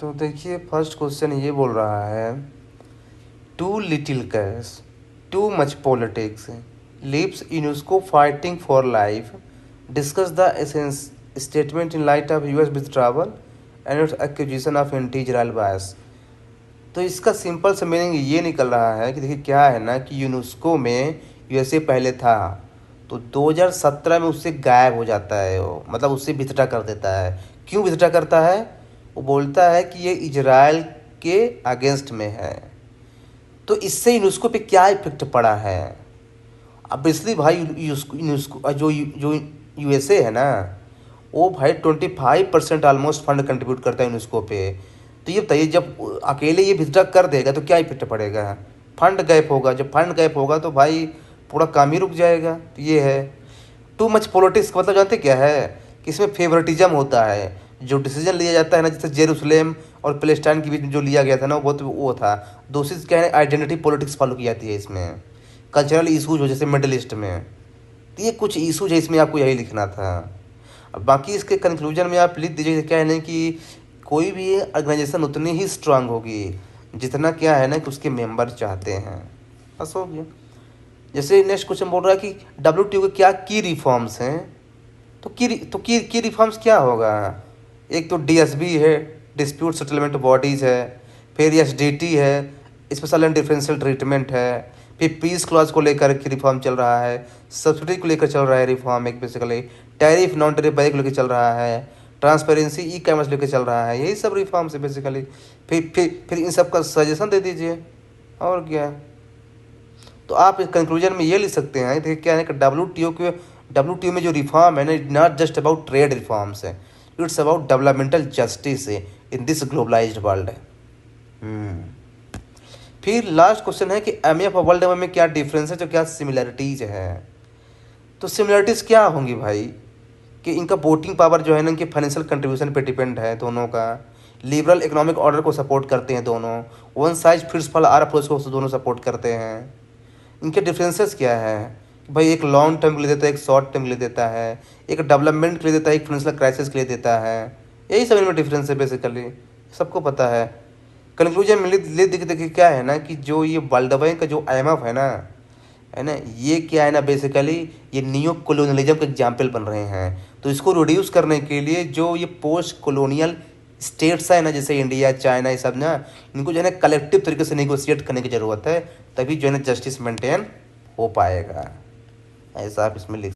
तो देखिए, first question ये बोल रहा है, too little cash, too much politics, leaves UNESCO fighting for life, discuss the essence statement in light of US withdrawal and its acquisition of anti Israel bias. तो इसका simple सा meaning ये निकल रहा है कि देखिए क्या है ना कि यूनेस्को में यूएसए पहले था, तो 2017 में उससे गायब हो जाता है वो, मतलब उससे विथड्रॉ कर देता है। क्यों विथड्रॉ करता है? वो बोलता है कि ये इजराइल के अगेंस्ट में है। तो इससे यूनेस्को पे क्या इफेक्ट पड़ा है? अब इसलिए भाई यूनेस्को जो यूएसए है ना, वो भाई 25% ऑलमोस्ट फंड कंट्रीब्यूट करता है यूनेस्को पे। तो ये बताइए, जब अकेले ये विथड्रॉ कर देगा तो क्या इफेक्ट पड़ेगा? फंड गायब होगा। जब फंड गायब होगा तो भाई पूरा काम ही रुक जाएगा। तो ये है टू मच पॉलिटिक्स का मतलब जानते क्या है? कि इसमें फेवरेटिज्म होता है। जो डिसीजन लिया जाता है ना, जैसे जेरूसलेम और पैलेस्टाइन के बीच में जो लिया गया था ना, वो बहुत वो था। दूसरी क्या है, आइडेंटिटी पॉलिटिक्स फॉलो की जाती है इसमें। कल्चरल इशूज हो जैसे मिडल ईस्ट में, तो ये कुछ इशूज है इसमें, आपको यही लिखना था। अब बाकी इसके कंक्लूजन में आप लिख दीजिए क्या है ना कि कोई भी ऑर्गेनाइजेशन उतनी ही स्ट्रांग होगी जितना क्या है ना कि उसके मेंबर चाहते हैं। बस हो गया। जैसे नेक्स्ट क्वेश्चन बोल रहा है कि डब्ल्यूटीओ के क्या की रिफॉर्म्स हैं। तो की रिफॉर्म्स क्या होगा? एक तो डीएसबी है, डिस्प्यूट सेटलमेंट बॉडीज़ है। फिर एसडीटी है, स्पेशल एंड डिफरेंशियल ट्रीटमेंट है। फिर पीस क्लॉज को लेकर के रिफॉर्म चल रहा है। सब्सिडी को लेकर चल रहा है रिफॉर्म एक basically. Tariff non tariff barrier को लेकर चल रहा है। ट्रांसपेरेंसी ई कॉमर्स लेकर चल रहा है। यही सब रिफॉर्म्स है बेसिकली। फिर इन सब का सजेशन दे दीजिए, और क्या। तो आप इस कंक्लूजन में ये लिख सकते हैं, देखिए क्या है कि डब्ल्यूटीओ में जो रिफॉर्म है ना, not just about trade reforms है, it's about developmental justice in this globalized world. फिर लास्ट क्वेश्चन है कि एमएफ और वर्ल्ड में क्या डिफरेंस है, जो क्या सिमिलरिटीज है। तो सिमिलरिटीज क्या होंगी भाई? कि इनका वोटिंग पावर जो है ना, इनके फाइनेंशियल कंट्रीब्यूशन पे डिपेंड है दोनों का। लिबरल इकोनॉमिक ऑर्डर को सपोर्ट करते हैं दोनों। One size fits for all approach को दोनों सपोर्ट करते हैं। इनके डिफरेंसेस क्या है कि भाई एक लॉन्ग टर्म के लिए देता है, एक शॉर्ट टर्म के लिए देता है। एक डेवलपमेंट के लिए देता है, एक फाइनेंशियल क्राइसिस के लिए देता है। यही सब इनमें डिफरेंस है बेसिकली, सबको पता है। कंक्लूजन में ले देखिए क्या है ना कि जो ये वर्ल्ड बैंक का जो आईएमएफ है ना, ये क्या है ना बेसिकली, ये न्यू कॉलोनियलिज्म का एग्जाम्पल बन रहे हैं। तो इसको रिड्यूस करने के लिए जो ये पोस्ट कॉलोनियल स्टेट्स है ना, जैसे इंडिया चाइना, ये सब ना, इनको जो है ना कलेक्टिव तरीके से नेगोशिएट करने की ज़रूरत है, तभी जो है ना जस्टिस मेंटेन हो पाएगा। ऐसा आप इसमें लिख